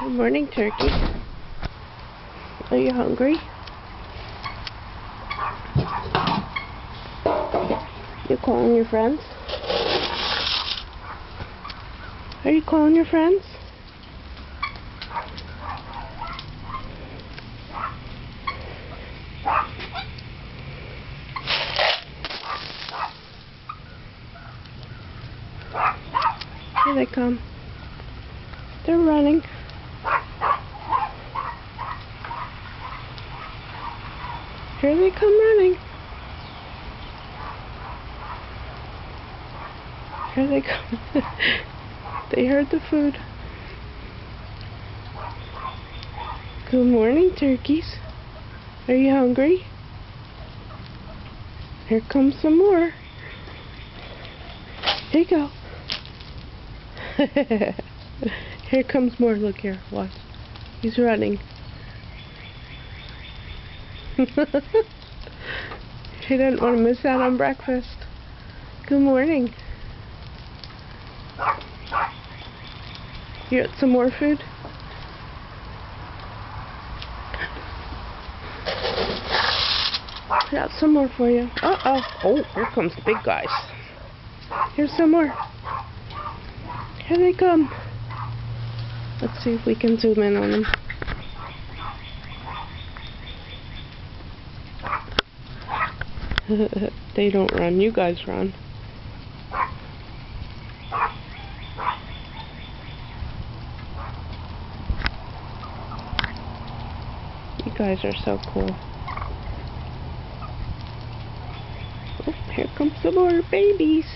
Good morning, turkey. Are you hungry? You calling your friends? Are you calling your friends? Here they come. They're running. Here they come running. Here they come. They heard the food. Good morning, turkeys. Are you hungry? Here comes some more. Here you go. Here comes more. Look here. Watch. He's running. He didn't want to miss out on breakfast. Good morning. You got some more food? Put out some more for you. Uh-oh. Oh, here comes the big guys. Here's some more. Here they come. Let's see if we can zoom in on them. They don't run. You guys run. You guys are so cool. Oh, here comes some more babies.